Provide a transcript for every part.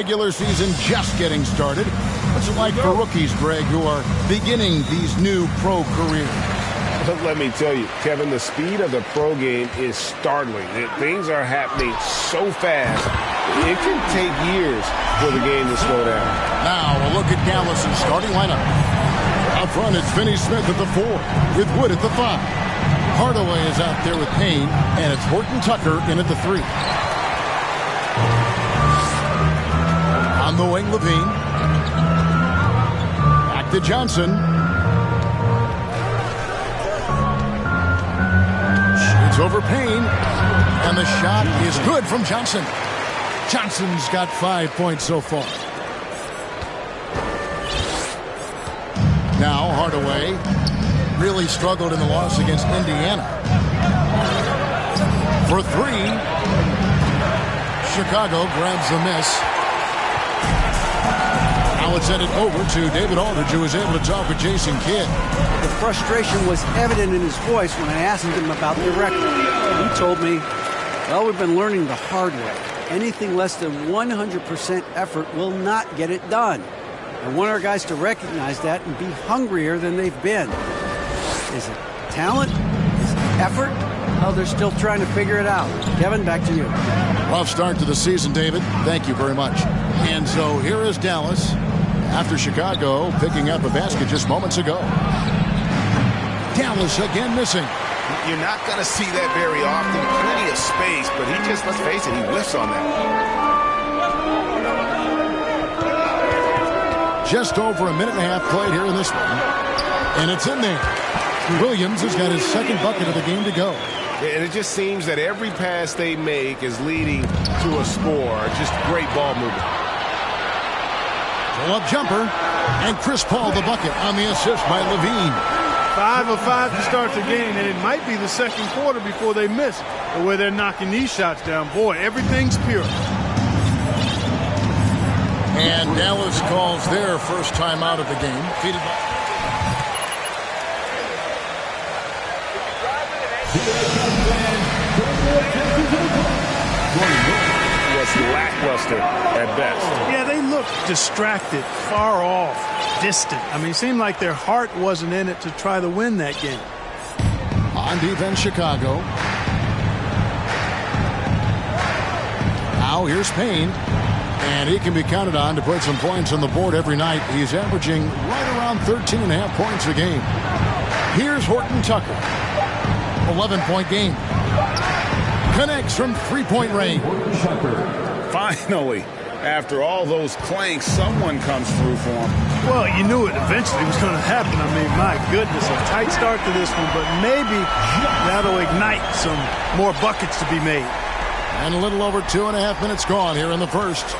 regular season just getting started. What's it like for rookies, Greg, who are beginning these new pro careers? Let me tell you, Kevin, the speed of the pro game is startling. Things are happening so fast, it can take years for the game to slow down. Now a look at Dallas' starting lineup. Up front, it's Finney Smith at the 4, with Wood at the 5. Hardaway is out there with Payne, and it's Horton Tucker in at the 3. On the wing, Levine. Back to Johnson. Shoots over Payne, and the shot is good from Johnson. Johnson's got 5 points so far. Now Hardaway really struggled in the loss against Indiana. For 3, Chicago grabs the miss. Now it's headed over to David Aldridge, who was able to talk with Jason Kidd. The frustration was evident in his voice when I asked him about the record. He told me, well, we've been learning the hard way. Anything less than 100% effort will not get it done. I want our guys to recognize that and be hungrier than they've been. Is it talent? Is it effort? Oh, they're still trying to figure it out. Kevin, back to you. Rough start to the season, David. Thank you very much. And so here is Dallas after Chicago picking up a basket just moments ago. Dallas again missing. You're not going to see that very often. Plenty of space, but he just, let's face it, he whiffs on that. Just over a minute and a half played here in this one. And it's in there. Williams has got his second bucket of the game to go. And it just seems that every pass they make is leading to a score. Just great ball movement. Pull-up jumper. And Chris Paul the bucket on the assist by Levine. 5 of 5 to start the game, and it might be the second quarter before they miss the way they're knocking these shots down. Boy, everything's pure. And Dallas calls their first time out of the game. Was lackluster at best. Yeah, they looked distracted, far off, distant. I mean, it seemed like their heart wasn't in it to try to win that game. On defense, Chicago. Now here's Payne. And he can be counted on to put some points on the board every night. He's averaging right around 13.5 points a game. Here's Horton Tucker. 11-point game. Connects from three-point range. Finally, after all those clanks, someone comes through for him. Well, you knew it eventually was going to happen. I mean, my goodness, a tight start to this one, but maybe that'll ignite some more buckets to be made. And a little over 2.5 minutes gone here in the first.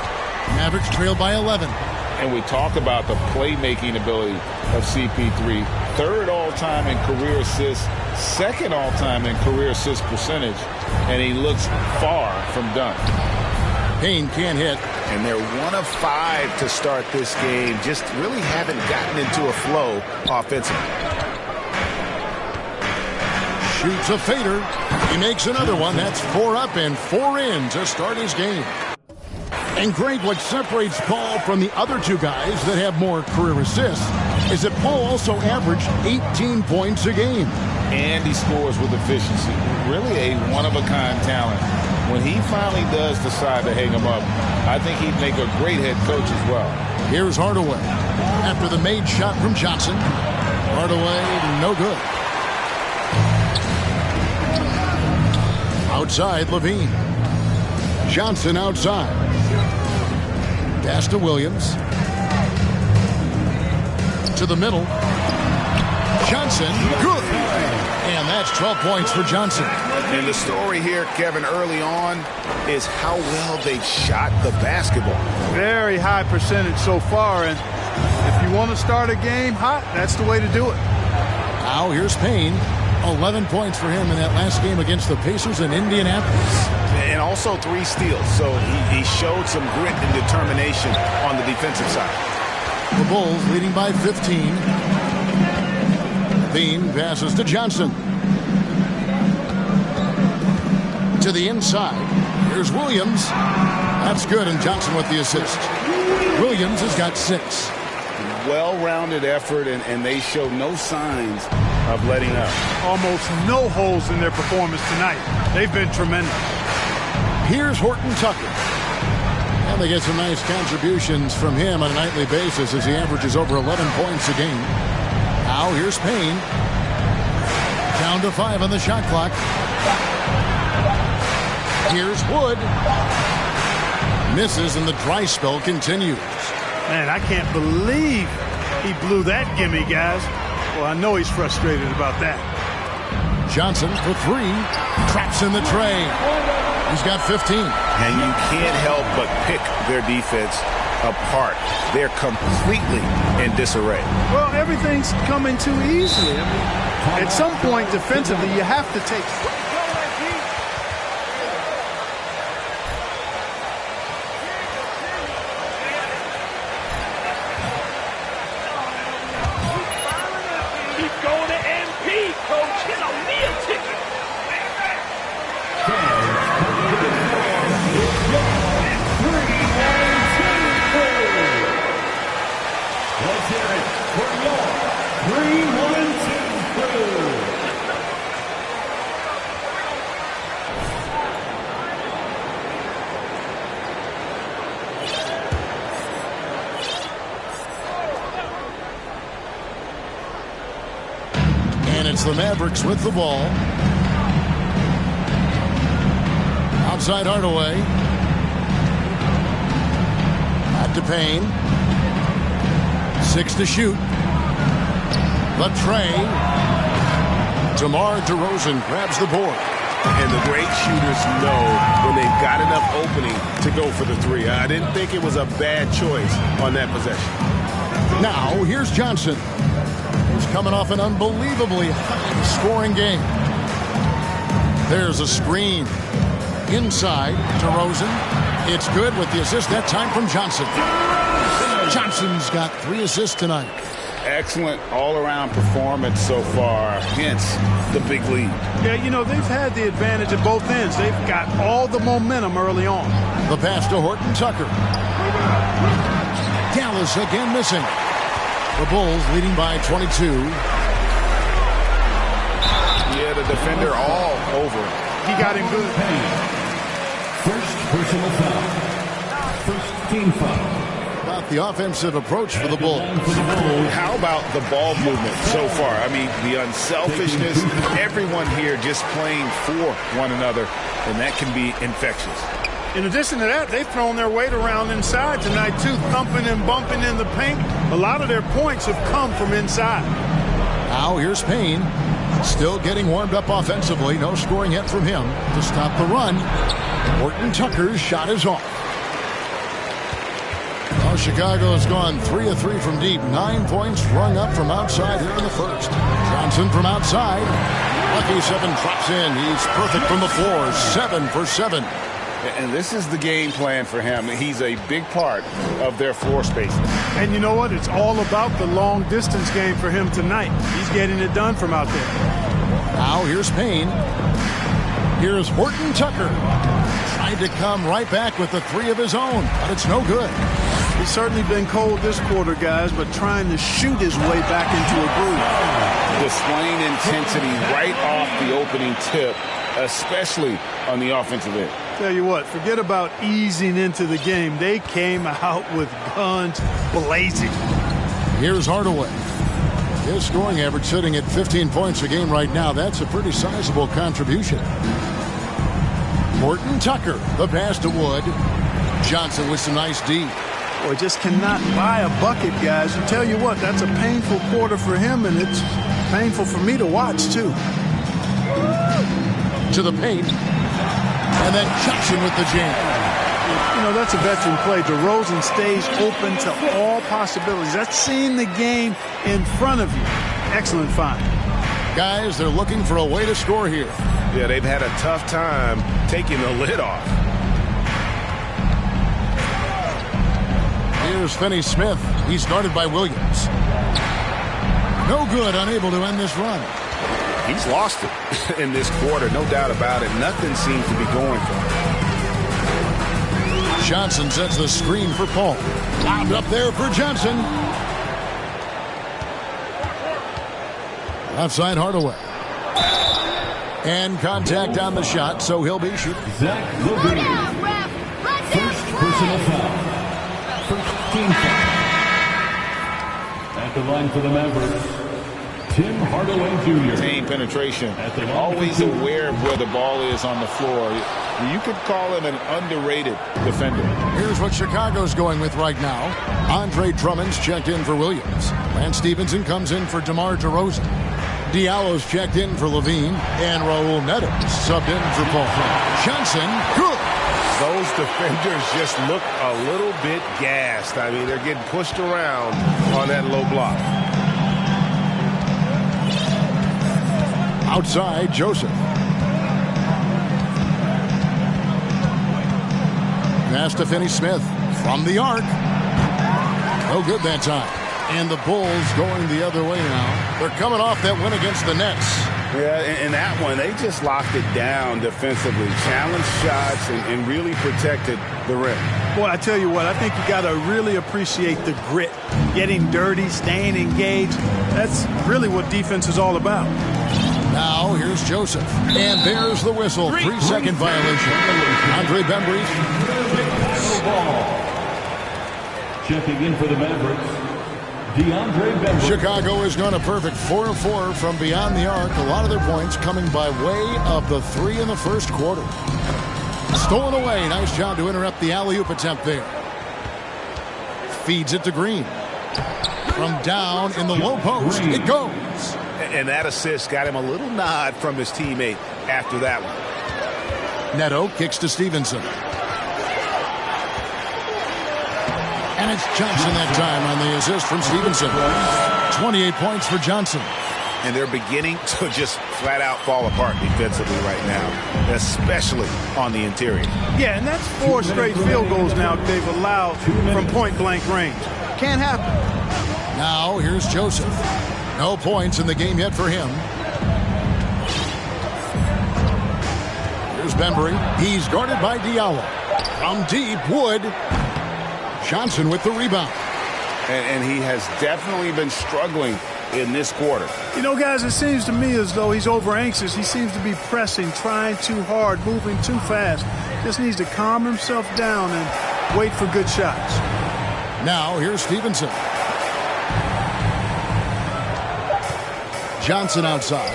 Mavericks trail by 11. And we talk about the playmaking ability of CP3. Third all-time in career assists, second all-time in career assist percentage, and he looks far from done. Payne can't hit. And they're 1 of 5 to start this game. Just really haven't gotten into a flow offensively. Shoots a fader. He makes another one. That's 4 up and 4 in to start his game. And Greg, what separates Paul from the other two guys that have more career assists is that Paul also averaged 18 points a game. And he scores with efficiency. Really a one-of-a-kind talent. When he finally does decide to hang him up, I think he'd make a great head coach as well. Here's Hardaway. After the made shot from Johnson. Hardaway, no good. Outside, Levine. Johnson outside. Pass to Williams. To the middle. Johnson, good. And that's 12 points for Johnson. And the story here, Kevin, early on is how well they've shot the basketball. Very high percentage so far, and if you want to start a game hot, that's the way to do it. Now here's Payne. 11 points for him in that last game against the Pacers in Indianapolis. And also 3 steals, so he showed some grit and determination on the defensive side. The Bulls leading by 15. Bean passes to Johnson. To the inside. Here's Williams. That's good, and Johnson with the assist. Williams has got 6. Well-rounded effort, and they show no signs of letting up. Almost no holes in their performance tonight. They've been tremendous. Here's Horton Tucker. And they get some nice contributions from him on a nightly basis as he averages over 11 points a game. Now here's Payne. Down to 5 on the shot clock. Here's Wood. Misses, and the dry spell continues. Man, I can't believe he blew that gimme, guys. Well, I know he's frustrated about that. Johnson for 3. Traps in the tray. He's got 15. And you can't help but pick their defense apart. They're completely in disarray. Well, everything's coming too easily. I mean, at some point defensively, you have to take... It's the Mavericks with the ball. Outside Hardaway. Back to Payne. 6 to shoot. The tray. DeMar DeRozan grabs the board. And the great shooters know when they've got enough opening to go for the 3. I didn't think it was a bad choice on that possession. Now here's Johnson. Coming off an unbelievably high-scoring game. There's a screen. Inside, DeRozan. It's good with the assist, that time from Johnson. Johnson's got 3 assists tonight. Excellent all-around performance so far, hence the big lead. Yeah, you know, they've had the advantage at both ends. They've got all the momentum early on. The pass to Horton Tucker. Dallas again missing. The Bulls leading by 22. Yeah, the defender all over. He got him good. First personal foul. First team foul. About the offensive approach for the Bulls. How about the ball movement so far? I mean, the unselfishness, everyone here just playing for one another, and that can be infectious. In addition to that, they've thrown their weight around inside tonight, too, thumping and bumping in the paint. A lot of their points have come from inside. Now here's Payne. Still getting warmed up offensively. No scoring yet from him to stop the run. Horton Tucker's shot is off. Well, Chicago's gone 3 of 3 from deep. 9 points rung up from outside here in the first. Johnson from outside. Lucky 7 drops in. He's perfect from the floor. 7 for 7. And this is the game plan for him. He's a big part of their floor space. And you know what? It's all about the long distance game for him tonight. He's getting it done from out there. Now here's Payne. Here's Horton Tucker. Tried to come right back with the 3 of his own, but it's no good. He's certainly been cold this quarter, guys, but trying to shoot his way back into a groove. Displaying intensity right off the opening tip, especially on the offensive end. Tell you what, forget about easing into the game. They came out with guns blazing. Here's Hardaway. His scoring average sitting at 15 points a game right now. That's a pretty sizable contribution. Horton Tucker, the pass to Wood. Johnson with some nice D. Boy, just cannot buy a bucket, guys. And tell you what, that's a painful quarter for him, and it's painful for me to watch, too. To the paint. And then Johnson with the jam. You know, that's a veteran play. DeRozan stays open to all possibilities. That's seeing the game in front of you. Excellent find. Guys, they're looking for a way to score here. Yeah, they've had a tough time taking the lid off. Here's Finney-Smith. He's guarded by Williams. No good, unable to end this run. He's lost it in this quarter, no doubt about it. Nothing seems to be going for him. Johnson sets the screen for Paul. Lobbed up there for Johnson. Left side Hardaway. And contact on the shot, so he'll be shooting. Zach Levine. First personal foul. First team foul. At the line for the Mavericks, Tim Hardaway Jr. Team penetration. Always aware of where the ball is on the floor. You could call him an underrated defender. Here's what Chicago's going with right now. Andre Drummond's checked in for Williams. Lance Stevenson comes in for DeMar DeRozan. Diallo's checked in for Levine. And Raul Neto subbed in for Paul. Johnson, good. Those defenders just look a little bit gassed. I mean, they're getting pushed around on that low block. Outside, Joseph. Pass to Finney-Smith from the arc. No good that time. And the Bulls going the other way now. They're coming off that win against the Nets. Yeah, in that one, they just locked it down defensively. Challenged shots and really protected the rim. Boy, I tell you what, I think you got to really appreciate the grit. Getting dirty, staying engaged. That's really what defense is all about. Now, here's Joseph. And there's the whistle. 3-second violation. Andre Bembry. No ball. Checking in for the Mavericks, DeAndre Bembry. Chicago is going to perfect 4 of 4 from beyond the arc. A lot of their points coming by way of the 3 in the first quarter. Stolen away. Nice job to interrupt the alley-oop attempt there. Feeds it to Green. From down in the low post, it goes. And that assist got him a little nod from his teammate after that one. Neto kicks to Stevenson. And it's Johnson that time on the assist from Stevenson. 28 points for Johnson. And they're beginning to just flat out fall apart defensively right now, especially on the interior. Yeah, and that's 4 straight field goals now they've allowed from point-blank range. Can't happen. Now here's Joseph. No points in the game yet for him. Here's Bembry. He's guarded by Diallo. From deep, Wood. Johnson with the rebound. And he has definitely been struggling in this quarter. You know, guys, it seems to me as though he's over-anxious. He seems to be pressing, trying too hard, moving too fast. Just needs to calm himself down and wait for good shots. Now here's Stevenson. Johnson outside.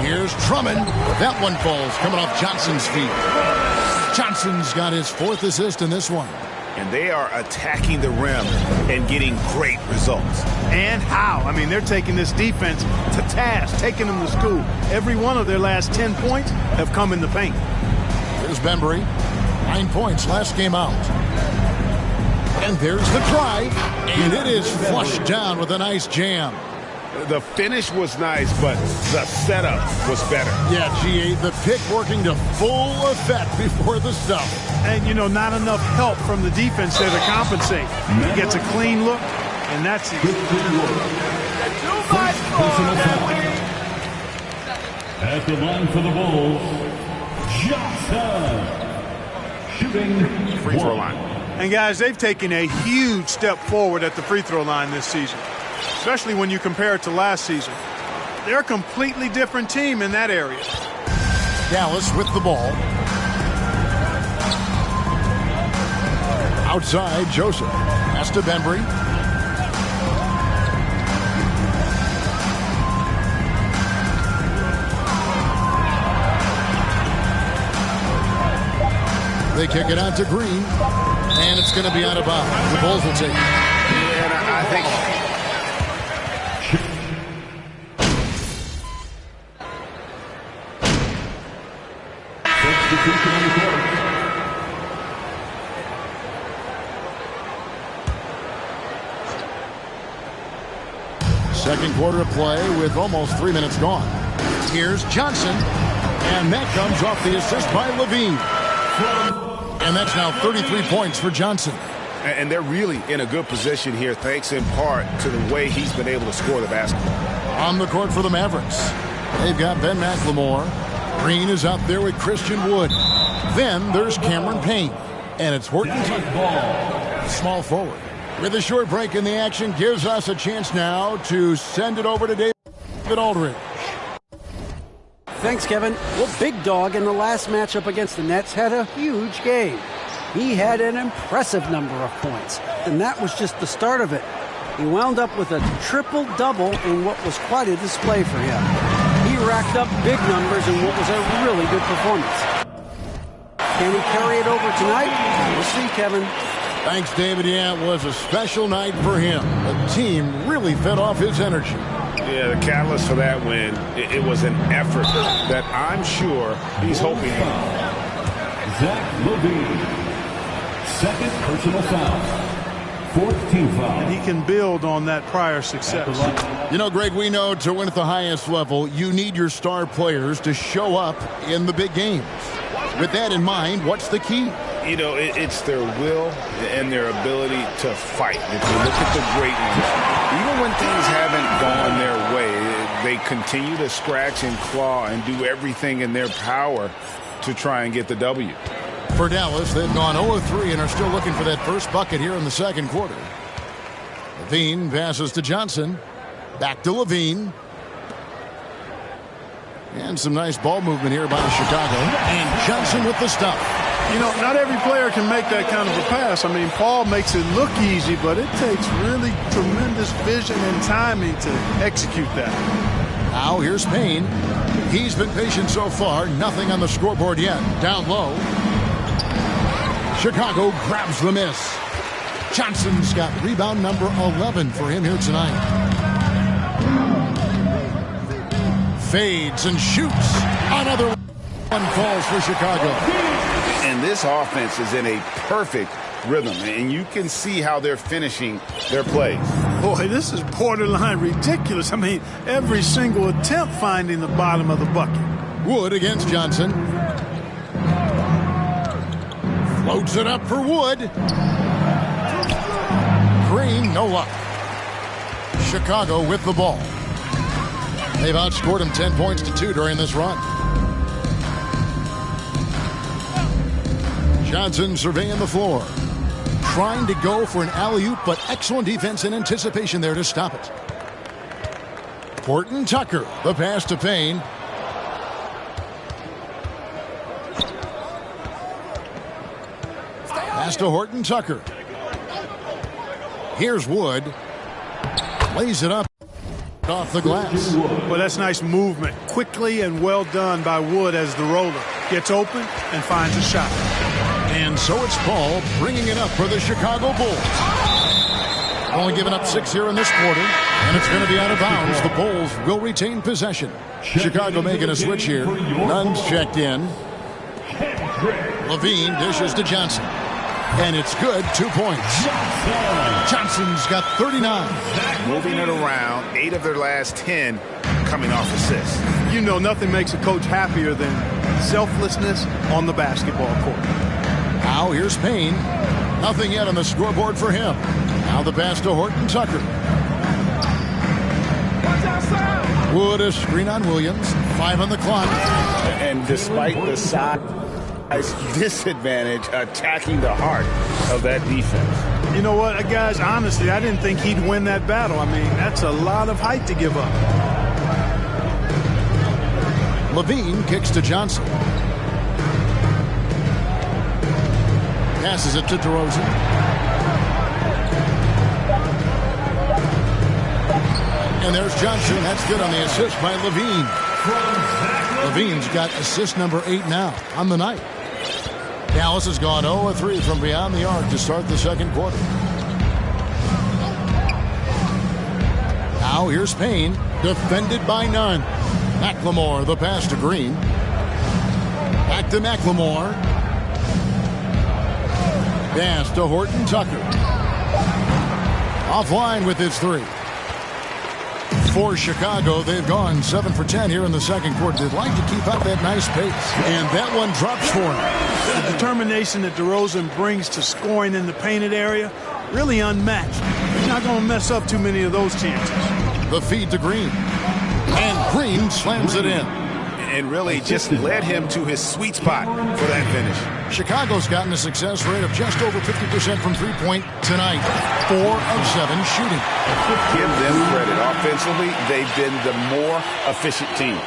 Here's Drummond. That one falls coming off Johnson's feet. Johnson's got his 4th assist in this one. And they are attacking the rim and getting great results. And how? I mean, they're taking this defense to task, taking them to school. Every one of their last 10 points have come in the paint. Here's Bembry. 9 points last game out. And there's the drive. And it is flushed down with a nice jam. The finish was nice, but the setup was better. Yeah, G8, the pick working to full effect before the stuff. And, you know, not enough help from the defense there to compensate. He gets a clean look, and that's it. At the line for the Bulls, Johnson. Shooting Free throw line. And, guys, they've taken a huge step forward at the free throw line this season, especially when you compare it to last season. They're a completely different team in that area. Dallas with the ball. Outside, Joseph. Pass to Bembry. They kick it out to Green. And it's going to be out of bounds. The Bulls will take it. And I think... Substitution on the court. Second quarter of play with almost 3 minutes gone. Here's Johnson. And that comes off the assist by Levine. And that's now 33 points for Johnson. And they're really in a good position here, thanks in part to the way he's been able to score the basketball. On the court for the Mavericks, they've got Ben McLemore. Green is out there with Christian Wood. Then there's Cameron Payne. And it's Horton Tucker, small forward. With a short break in the action, gives us a chance now to send it over to David Aldridge. Thanks, Kevin. Well, Big Dog in the last matchup against the Nets had a huge game. He had an impressive number of points, and that was just the start of it. He wound up with a triple-double in what was quite a display for him. He racked up big numbers in what was a really good performance. Can he carry it over tonight? We'll see, Kevin. Thanks, David. Yeah, it was a special night for him. The team really fed off his energy. Yeah, the catalyst for that win, it was an effort that I'm sure he's hoping on. Zach LaVine, second personal foul. Fourth team foul. And he can build on that prior success. You know, Greg, we know to win at the highest level, you need your star players to show up in the big games. With that in mind, what's the key? You know, it's their will and their ability to fight. If you look at the great ones, even when things haven't gone their way, they continue to scratch and claw and do everything in their power to try and get the W. For Dallas, they've gone 0-3 and are still looking for that first bucket here in the second quarter. LaVine passes to Johnson. Back to LaVine. And some nice ball movement here by Chicago. And Johnson with the stop. You know, not every player can make that kind of a pass. I mean, Paul makes it look easy, but it takes really tremendous vision and timing to execute that. Now here's Payne. He's been patient so far. Nothing on the scoreboard yet. Down low. Chicago grabs the miss. Johnson's got rebound number 11 for him here tonight. Fades and shoots. Another one falls for Chicago. And this offense is in a perfect rhythm, and you can see how they're finishing their plays. Boy, this is borderline ridiculous. I mean, every single attempt finding the bottom of the bucket. Wood against Johnson. Floats it up for Wood. Green, no luck. Chicago with the ball. They've outscored him 10 points to 2 during this run. Johnson surveying the floor. Trying to go for an alley-oop, but excellent defense and anticipation there to stop it. Horton Tucker, the pass to Payne. Pass to Horton Tucker. Here's Wood. Lays it up off the glass. Well, that's nice movement. Quickly and well done by Wood as the roller. Gets open and finds a shot. And so it's Paul bringing it up for the Chicago Bulls. Only giving up 6 here in this quarter, and it's going to be out of bounds. The Bulls will retain possession. Chicago making a switch here. Nunn's checked in. LaVine dishes to Johnson. And it's good, 2 points. Johnson's got 39. Moving it around, 8 of their last 10 coming off assists. You know, nothing makes a coach happier than selflessness on the basketball court. Now here's Payne. Nothing yet on the scoreboard for him. Now the pass to Horton Tucker. Wood a screen on Williams. 5 on the clock. And despite the size disadvantage, attacking the heart of that defense. You know what, guys, honestly, I didn't think he'd win that battle. I mean, that's a lot of height to give up. LaVine kicks to Johnson. Passes it to DeRozan. And there's Johnson. That's good on the assist by LaVine. LaVine's got assist number 8 now on the night. Dallas has gone 0-3 from beyond the arc to start the second quarter. Now here's Payne, defended by Nunn. McLemore, the pass to Green. Back to McLemore. Pass to Horton Tucker. Offline with his 3. For Chicago, they've gone 7 for 10 here in the second quarter. They'd like to keep up that nice pace. And that one drops for him. The determination that DeRozan brings to scoring in the painted area, really unmatched. He's not going to mess up too many of those chances. The feed to Green. And Green slams it in. and really just led him to his sweet spot for that finish. Chicago's gotten a success rate of just over 50% from three-point tonight. 4 of 7 shooting. Give them credit. Offensively, they've been the more efficient team.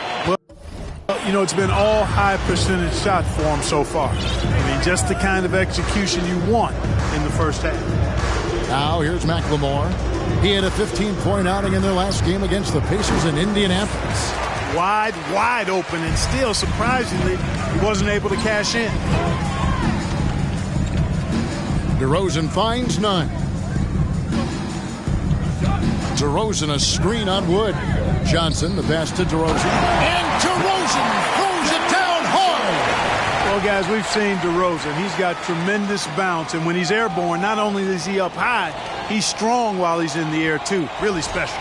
You know, it's been all high percentage shot for him so far. I mean, just the kind of execution you want in the first half. Now here's McLemore. He had a 15-point outing in their last game against the Pacers in Indianapolis. Wide open, and still, surprisingly, he wasn't able to cash in. DeRozan finds none. DeRozan a screen on Wood. Johnson, the pass to DeRozan. And DeRozan throws it down hard. Well, guys, we've seen DeRozan. He's got tremendous bounce, and when he's airborne, not only is he up high, he's strong while he's in the air, too. Really special.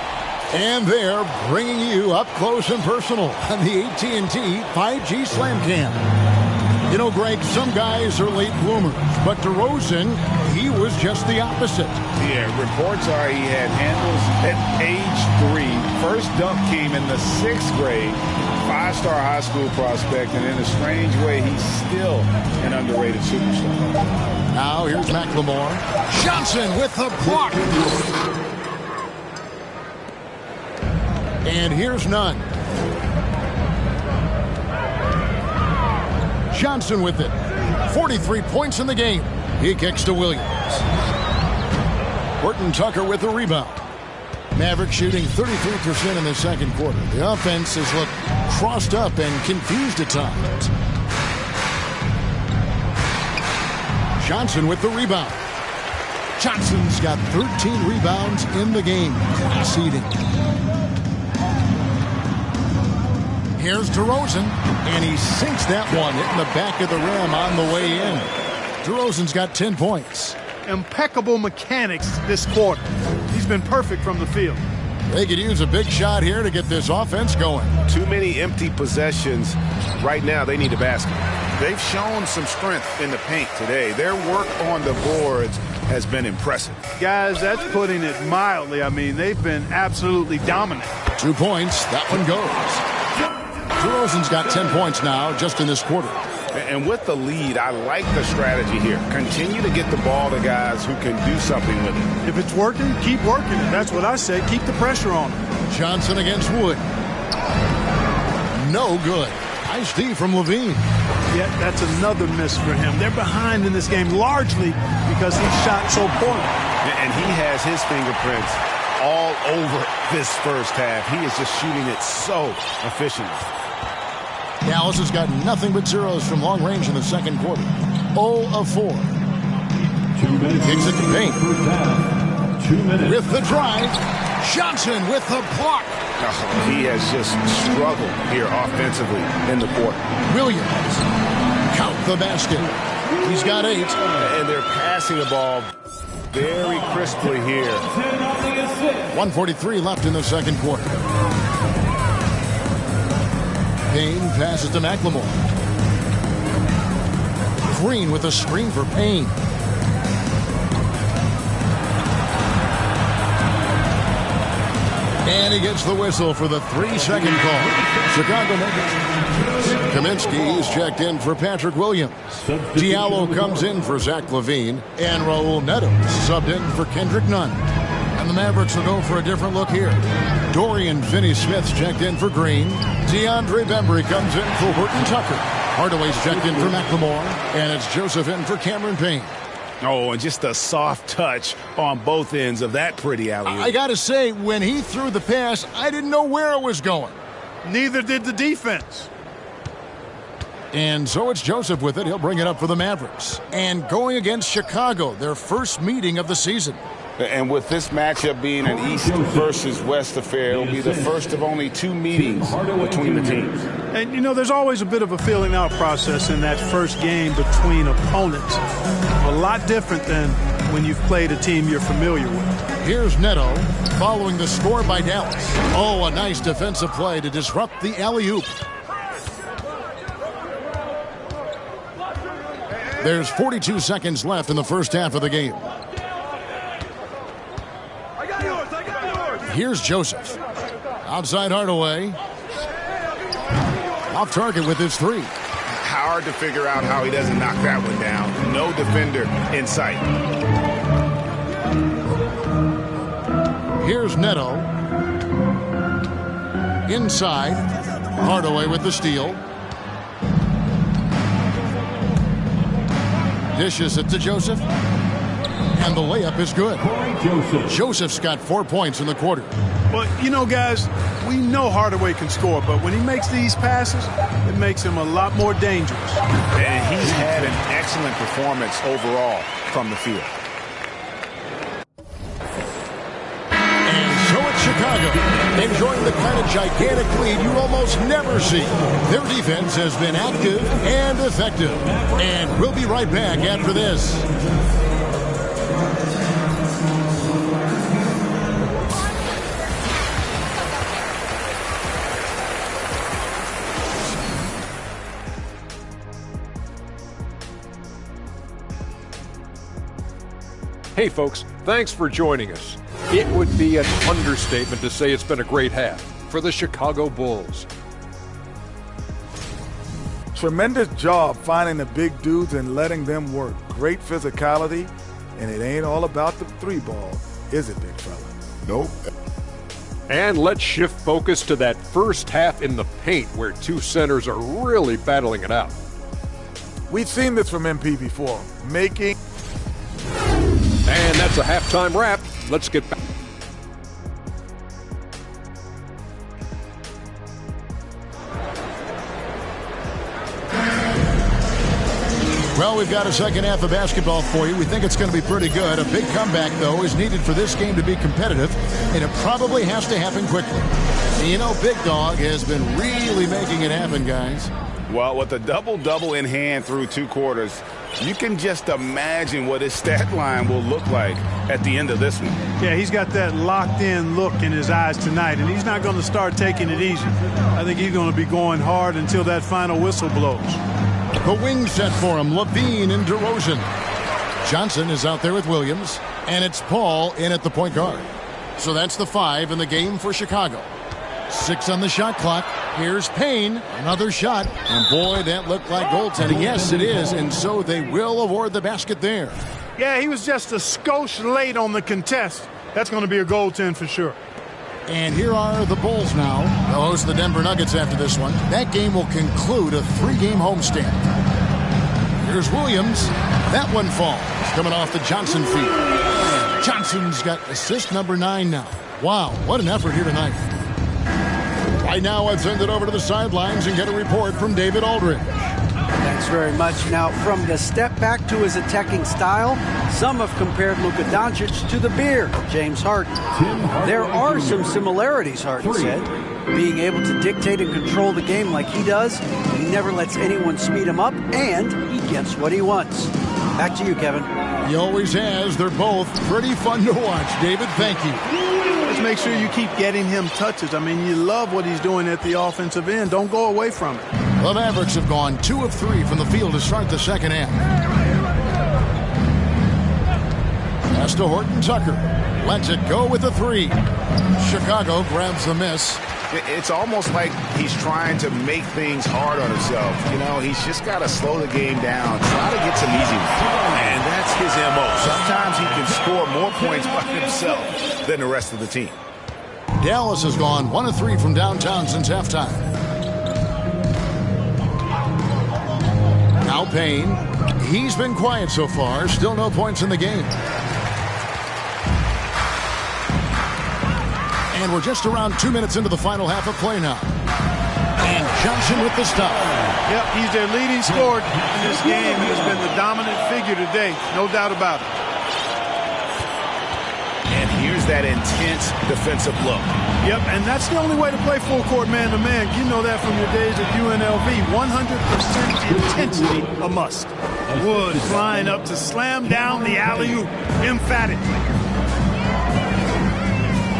And they're bringing you up close and personal on the AT&T 5G Slam Cam. You know, Greg, some guys are late bloomers, but DeRozan, he was just the opposite. Yeah, reports are he had handles at age 3. First dunk came in the 6th grade. 5-star high school prospect, and in a strange way, he's still an underrated superstar. Now here's McLemore. Johnson with the block. And here's none. Johnson with it. 43 points in the game. He kicks to Williams. Horton Tucker with the rebound. Maverick shooting 33% in the second quarter. The offense has looked crossed up and confused at times. Johnson with the rebound. Johnson's got 13 rebounds in the game. Conceding. Here's DeRozan, and he sinks that one, hitting the back of the rim on the way in. DeRozan's got 10 points. Impeccable mechanics this quarter. He's been perfect from the field. They could use a big shot here to get this offense going. Too many empty possessions. Right now, they need a basket. They've shown some strength in the paint today. Their work on the boards has been impressive. Guys, that's putting it mildly. I mean, they've been absolutely dominant. 2 points. That one goes. DeRozan's got 10 points now just in this quarter. And with the lead, I like the strategy here. Continue to get the ball to guys who can do something with it. If it's working, keep working it. That's what I say. Keep the pressure on him. Johnson against Wood. No good. Nice D from Levine. Yet that's another miss for him. They're behind in this game largely because he shot so poorly. And he has his fingerprints all over this first half. He is just shooting it so efficiently. Dallas has got nothing but zeros from long range in the second quarter. 0 of 4. 2 minutes. Kicks it to paint. 2 minutes. With the drive. Johnson with the block. He has just struggled here offensively in the quarter. Williams. Count the basket. He's got 8. And they're passing the ball very crisply here. 1:43 left in the second quarter. Payne passes to McLemore. Green with a screen for Payne. And he gets the whistle for the 3-second call. Chicago Nuggets. Kaminsky is checked in for Patrick Williams. Diallo comes in for Zach LaVine. And Raul Neto subbed in for Kendrick Nunn. And the Mavericks will go for a different look here. Dorian Finney-Smith's checked in for Green. DeAndre Bembry comes in for Horton Tucker. Hardaway's checked in for McLemore. And it's Joseph in for Cameron Payne. Oh, and just a soft touch on both ends of that pretty alley-oop. I got to say, when he threw the pass, I didn't know where it was going. Neither did the defense. And so it's Joseph with it. He'll bring it up for the Mavericks. And going against Chicago, their first meeting of the season. And with this matchup being an East versus West affair, it'll be the first of only 2 meetings between the teams. And, you know, there's always a bit of a feeling out process in that first game between opponents. A lot different than when you've played a team you're familiar with. Here's Neto following the score by Dallas. Oh, a nice defensive play to disrupt the alley-oop. There's 42 seconds left in the first half of the game. Here's Joseph. Outside Hardaway. Off target with his three. Hard to figure out how he doesn't knock that one down. No defender in sight. Here's Neto. Inside. Hardaway with the steal. Dishes it to Joseph. And the layup is good. Joseph's got 4 points in the quarter. Well, you know, guys, we know Hardaway can score, but when he makes these passes, it makes him a lot more dangerous. And he's had an excellent performance overall from the field. And so it's Chicago, enjoying the kind of gigantic lead you almost never see. Their defense has been active and effective. And we'll be right back after this. Hey folks, thanks for joining us. It would be an understatement to say it's been a great half for the Chicago Bulls. Tremendous job finding the big dudes and letting them work. Great physicality, and it ain't all about the three ball, is it, big fella? Nope. And let's shift focus to that first half in the paint where two centers are really battling it out. We've seen this from MP before, making... And that's a halftime wrap. Let's get back. Well, we've got a second half of basketball for you. We think it's going to be pretty good. A big comeback, though, is needed for this game to be competitive, and it probably has to happen quickly. You know, Big Dog has been really making it happen, guys. Well, with a double-double in hand through 2 quarters, you can just imagine what his stat line will look like at the end of this one. Yeah, he's got that locked-in look in his eyes tonight, and he's not going to start taking it easy. I think he's going to be going hard until that final whistle blows. The wing set for him, Levine and DeRozan. Johnson is out there with Williams, and it's Paul in at the point guard. So that's the 5 in the game for Chicago. 6 on the shot clock. Here's Payne. Another shot. And boy, that looked like goaltending. Yes, it is. And so they will award the basket there. Yeah, he was just a skosh late on the contest. That's going to be a goaltend for sure. And here are the Bulls now. They'll host the Denver Nuggets after this one. That game will conclude a 3-game homestand. Here's Williams. That one falls. Coming off the Johnson feed. Johnson's got assist number 9 now. Wow, what an effort here tonight. Right now, I've sent it over to the sidelines and get a report from David Aldridge. Thanks very much. Now, from the step back to his attacking style, some have compared Luka Doncic to the beard, James Harden. There are some similarities, Harden said. Being able to dictate and control the game like he does, he never lets anyone speed him up, and he gets what he wants. Back to you, Kevin. He always has. They're both pretty fun to watch. David, thank you. Just make sure you keep getting him touches. I mean, you love what he's doing at the offensive end. Don't go away from it. The Mavericks have gone 2 of 3 from the field to start the second half. Pass to Horton Tucker. Lets it go with a 3. Chicago grabs the miss. It's almost like he's trying to make things hard on himself. You know, he's just got to slow the game down, try to get some easy ones. And that's his MO. Sometimes he can score more points by himself than the rest of the team. Dallas has gone 1 of 3 from downtown since halftime. Now Payne. He's been quiet so far. Still no points in the game. And we're just around 2 minutes into the final half of play now. And Johnson with the stop. Yep, he's their leading scorer in this game. He's been the dominant figure today, no doubt about it. And here's that intense defensive look. Yep, and that's the only way to play full court man-to-man. You know that from your days at UNLV. 100% intensity a must. Wood flying up to slam down the alley-oop emphatically.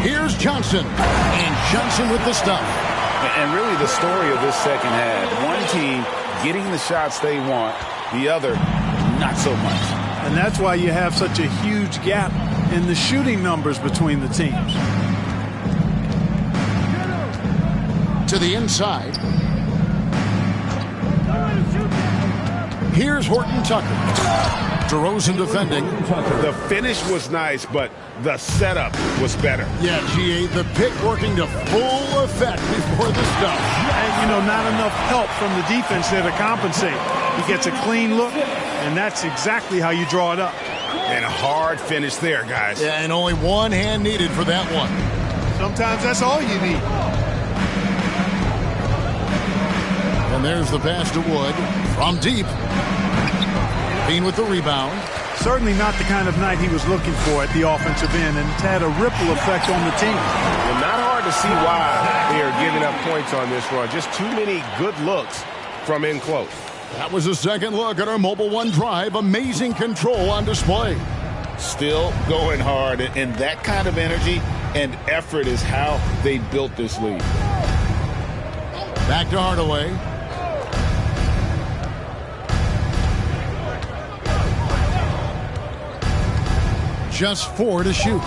Here's Johnson. And Johnson with the stop. And really the story of this second half. One team getting the shots they want, the other not so much. And that's why you have such a huge gap in the shooting numbers between the teams. To the inside. Here's Horton Tucker. DeRozan defending. The finish was nice, but the setup was better. Yeah, GA, the pick working to full effect before the stuff. And, not enough help from the defense there to compensate. He gets a clean look, and that's exactly how you draw it up. And a hard finish there, guys. Yeah, and only one hand needed for that one. Sometimes that's all you need. And there's the pass to Wood from deep. Bean with the rebound. Certainly not the kind of night he was looking for at the offensive end, and it's had a ripple effect on the team. Well, not hard to see why they are giving up points on this run. Just too many good looks from in close. That was a second look at our Mobile One drive. Amazing control on display. Still going hard, and that kind of energy and effort is how they built this lead. Back to Hardaway. Just 4 to shoot.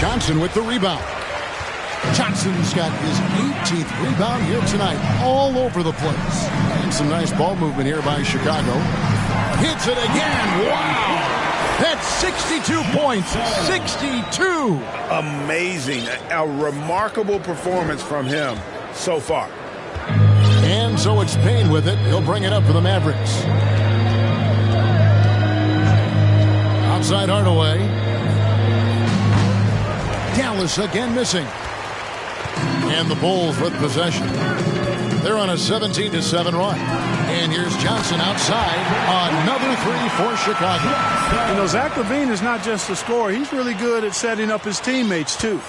Johnson with the rebound. Johnson's got his 18th rebound here tonight, all over the place. And some nice ball movement here by Chicago. Hits it again. Wow. That's 62 points. 62. Amazing. A remarkable performance from him so far. And so it's Payne with it. He'll bring it up for the Mavericks. Outside Hardaway. Dallas again missing. And the Bulls with possession. They're on a 17-7 run. And here's Johnson outside. Another three for Chicago. Zach LaVine is not just a scorer. He's really good at setting up his teammates, too.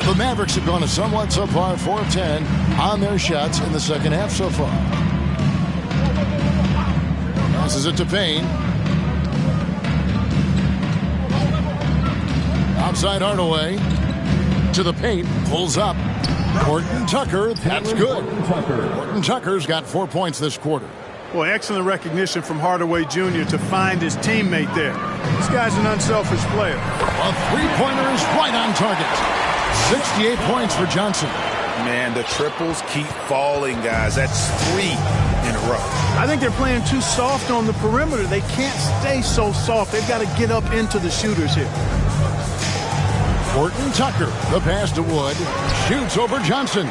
The Mavericks have gone a somewhat subpar 4 of 10 on their shots in the second half so far. Passes it to Payne. Outside Hardaway. To the paint. Pulls up. Horton Tucker. That's good. Horton Tucker's got 4 points this quarter. Well, excellent recognition from Hardaway Jr. to find his teammate there. This guy's an unselfish player. A three-pointer is right on target. 68 points for Johnson. Man, the triples keep falling, guys. That's 3 in a row. I think they're playing too soft on the perimeter. They can't stay so soft. They've got to get up into the shooters here. Horton Tucker, the pass to Wood, shoots over Johnson.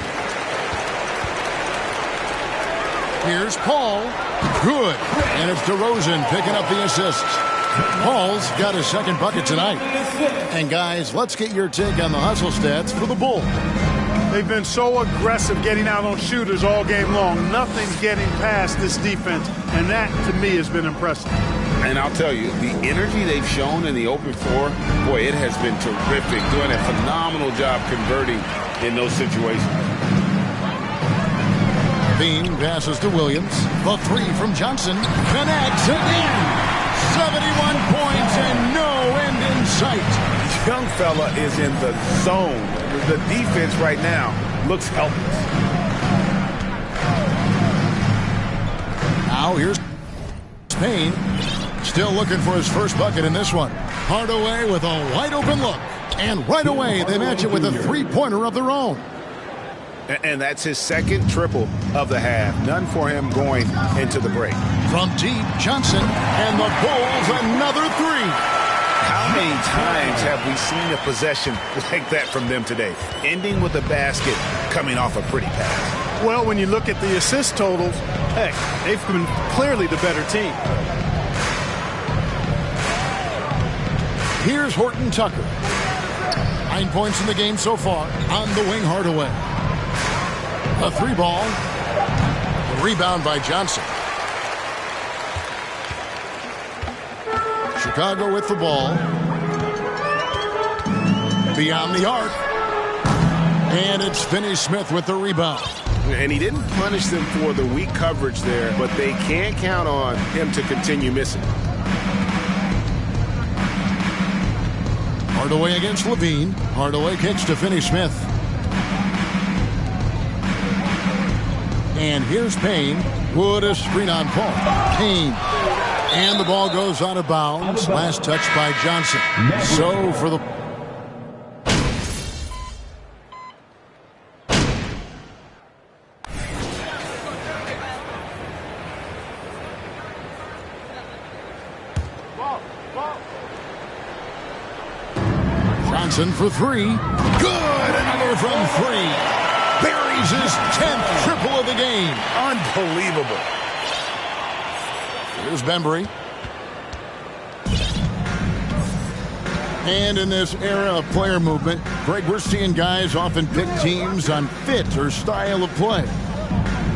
Here's Paul. Good. And it's DeRozan picking up the assist. Paul's got his second bucket tonight. And guys, let's get your take on the hustle stats for the Bulls. They've been so aggressive getting out on shooters all game long. Nothing's getting past this defense, and that, to me, has been impressive. And I'll tell you, the energy they've shown in the open floor, boy, it has been terrific. Doing a phenomenal job converting in those situations. Bean passes to Williams. The three from Johnson connects again. 71 points and no end in sight. Young fella is in the zone. The defense right now looks helpless. Now here's Payne. Still looking for his first bucket in this one. Hardaway with a wide open look. And right away they match it with a three-pointer of their own. And that's his second triple of the half. None for him going into the break. From deep, Johnson, and the Bulls another three. How many times have we seen a possession like that from them today? Ending with a basket, coming off a pretty pass. Well, when you look at the assist totals, heck, they've been clearly the better team. Here's Horton Tucker. 9 points in the game so far. On the wing, Hardaway. A three ball. A rebound by Johnson. Chicago with the ball. Beyond the arc. And it's Finney-Smith with the rebound. And he didn't punish them for the weak coverage there, but they can't count on him to continue missing. Hardaway against LaVine. Hardaway kicks to Finney-Smith. And here's Payne. Wood a screen on Paul. Payne. And the ball goes out of bounds. Last touch by Johnson. So for the... Johnson for three. Good! Another from three. Buries his 10th triple of the game. Unbelievable. Here's Bembry. And in this era of player movement, Greg, we're seeing guys often pick teams on fit or style of play.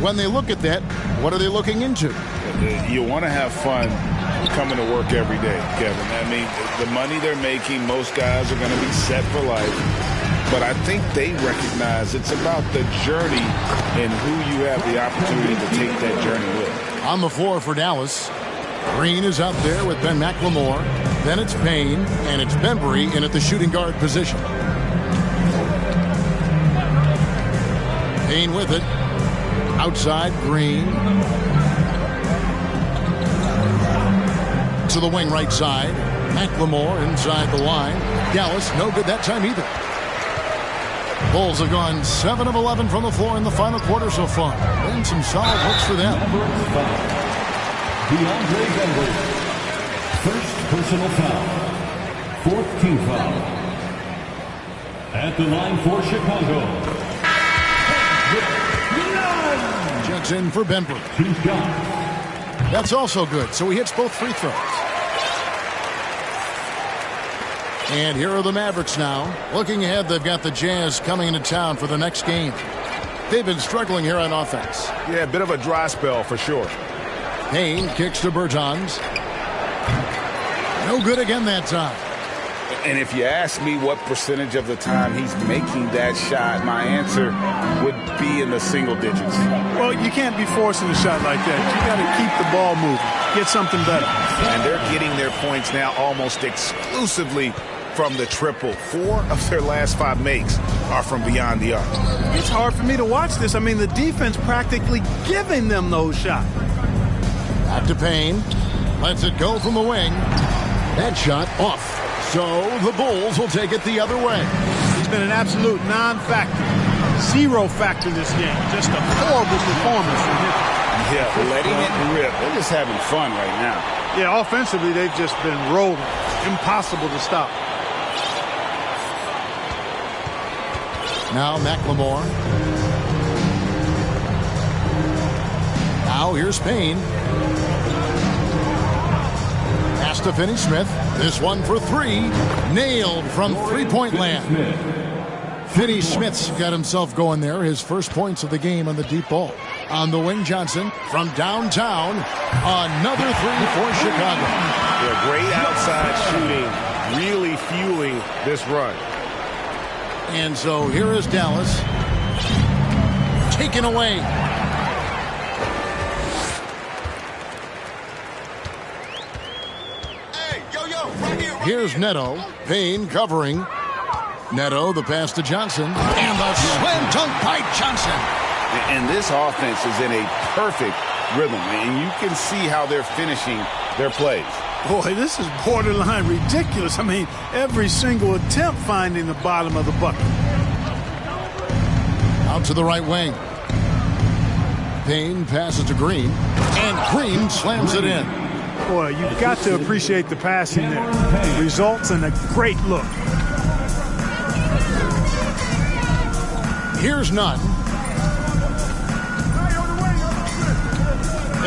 When they look at that, what are they looking into? You want to have fun coming to work every day, Kevin. I mean, the money they're making, most guys are going to be set for life. But I think they recognize it's about the journey and who you have the opportunity to take that journey with. On the floor for Dallas, Green is up there with Ben McLemore. Then it's Payne, and it's Bembry in at the shooting guard position. Payne with it. Outside, Green. To the wing right side. McLemore inside the line. Dallas, no good that time either. Bulls have gone 7 of 11 from the floor in the final quarter so far. And some solid looks for them. DeAndre Bembry. First personal foul. Fourth team foul. At the line for Chicago. Checks in for Bembry. That's also good, so he hits both free throws. And here are the Mavericks now. Looking ahead, they've got the Jazz coming into town for the next game. They've been struggling here on offense. Yeah, a bit of a dry spell for sure. Payne kicks to Bertans. No good again that time. And if you ask me what percentage of the time he's making that shot, my answer would be in the single digits. Well, you can't be forcing a shot like that. You got to keep the ball moving, get something better. And they're getting their points now almost exclusively from the triple. 4 of their last 5 makes are from beyond the arc. It's hard for me to watch this. I mean, the defense practically giving them those shots. Back to Payne. Lets it go from the wing. That shot off. So the Bulls will take it the other way. He's been an absolute non-factor. 0 factor this game. Just a horrible performance from him. Yeah, letting it rip. They're just having fun right now. Yeah, offensively, they've just been rolling. Impossible to stop. Now McLemore. Now here's Payne. Pass to Finney-Smith. This one for 3. Nailed from three-point land. Finney-Smith's got himself going there. His first points of the game on the deep ball. On the wing, Johnson from downtown. Another 3 for Chicago. Yeah, great outside shooting, really fueling this run. And so here is Dallas. Taken away. Here's Neto. Payne covering. Neto, the pass to Johnson. And the slam dunk by Johnson. And this offense is in a perfect rhythm. And you can see how they're finishing their plays. Boy, this is borderline ridiculous. I mean, every single attempt finding the bottom of the bucket. Out to the right wing. Payne passes to Green. And Green slams it in. Boy, you've got to appreciate the passing there. Results in a great look. Here's none.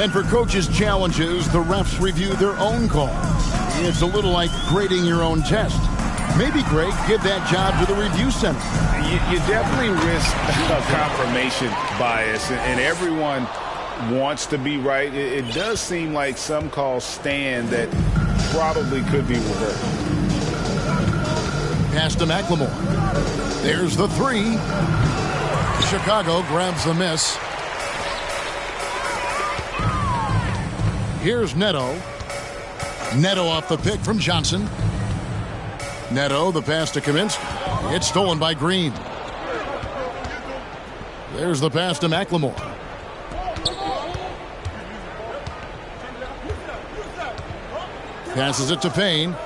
And for coaches' challenges, the refs review their own calls. It's a little like grading your own test. Maybe, Greg, give that job to the review center. You definitely risk confirmation bias, and everyone wants to be right. It does seem like some calls stand that probably could be reversed. Pass to McLemore. There's the 3. Chicago grabs the miss. Here's Neto. Neto off the pick from Johnson. Neto, the pass to Kaminsky. It's stolen by Green. There's the pass to McLemore. Passes it to Payne.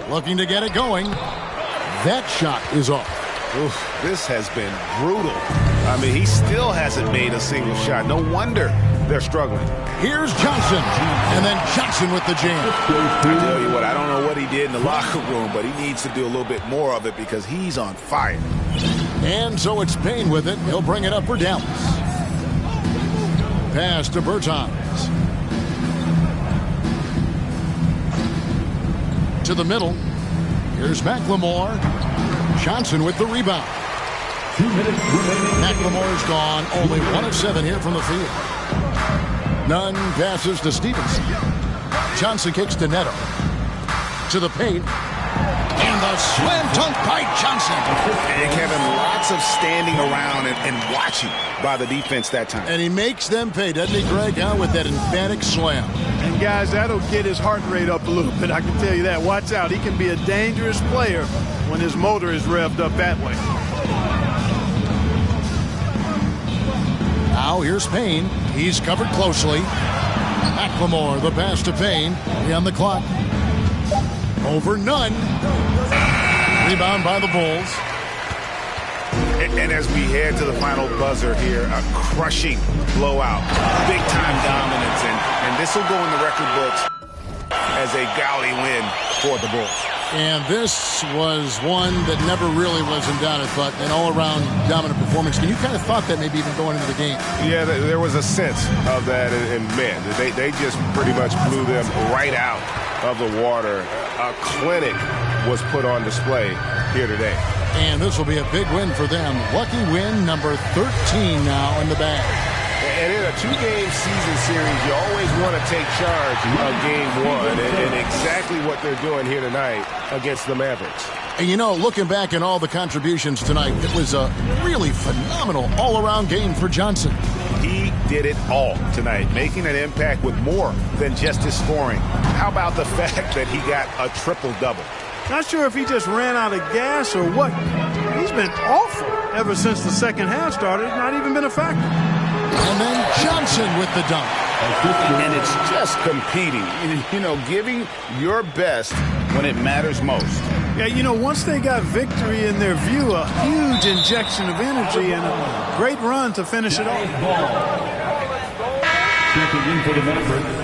Looking to get it going. That shot is off. Oof, this has been brutal. I mean, he still hasn't made a single shot. No wonder they're struggling. Here's Johnson, and then Johnson with the jam. I tell you what, I don't know what he did in the locker room, but he needs to do a little bit more of it because he's on fire. And so it's Payne with it. He'll bring it up for Dallas. Pass to Bertans. To the middle. Here's McLemore. Johnson with the rebound. 2 minutes remaining. McLemore's gone. Only 1 of 7 here from the field. Nunn passes to Stevenson. Johnson kicks to Neto. To the paint. And the slam dunk by Johnson. And Kevin, lots of standing around and watching by the defense that time. And he makes them pay, doesn't he, Greg, with that emphatic slam. And, guys, that'll get his heart rate up a little bit. I can tell you that. Watch out. He can be a dangerous player when his motor is revved up that way. Now here's Payne. He's covered closely. McLemore, the pass to Payne. On the clock. Over Nunn. Rebound by the Bulls. And as we head to the final buzzer here, a crushing blowout. Big-time dominance. And this will go in the record books as a gaudy win for the Bulls. And this was one that never really was in doubt, I thought, an all-around dominant performance. And you kind of thought that maybe even going into the game. Yeah, there was a sense of that, and man, they just pretty much blew them right out of the water. A clinic was put on display here today. And this will be a big win for them. Lucky win number 13 now in the bag. And in a 2-game season series, you always want to take charge of game 1, and exactly what they're doing here tonight against the Mavericks. And you know, looking back at all the contributions tonight, it was a really phenomenal all-around game for Johnson. He did it all tonight, making an impact with more than just his scoring. How about the fact that he got a triple-double? Not sure if he just ran out of gas or what. He's been awful ever since the second half started. Not even been a factor. And then Johnson with the dunk. And it's just competing, giving your best when it matters most. Yeah, once they got victory in their view, a huge injection of energy and a great run to finish it off. Checking in for the Mavericks,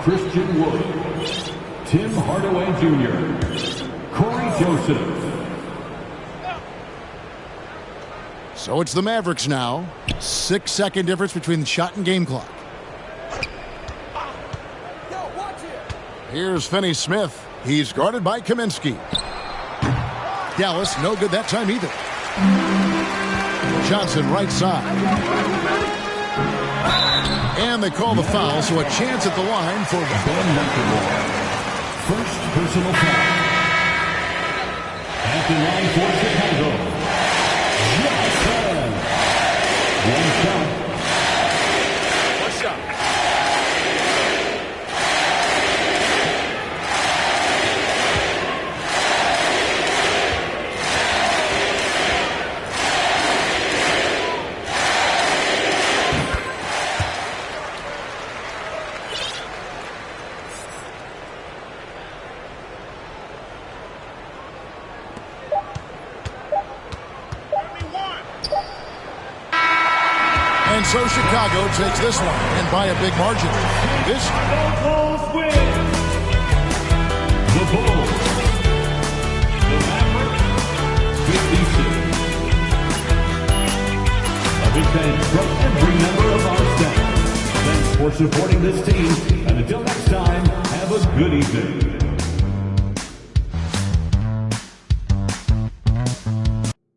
Christian Wood, Tim Hardaway Jr., Corey Joseph. So it's the Mavericks now. 6-second difference between the shot and game clock. Here's Finney-Smith. He's guarded by Kaminsky. Dallas, no good that time either. Johnson, right side. And they call the foul, so a chance at the line for first personal foul. At the line for Chicago. One shot. And so Chicago takes this one, and by a big margin. This Bulls win. The Bulls. The Mavericks. 56. A big thanks from every member of our staff. Thanks for supporting this team. And until next time, have a good evening.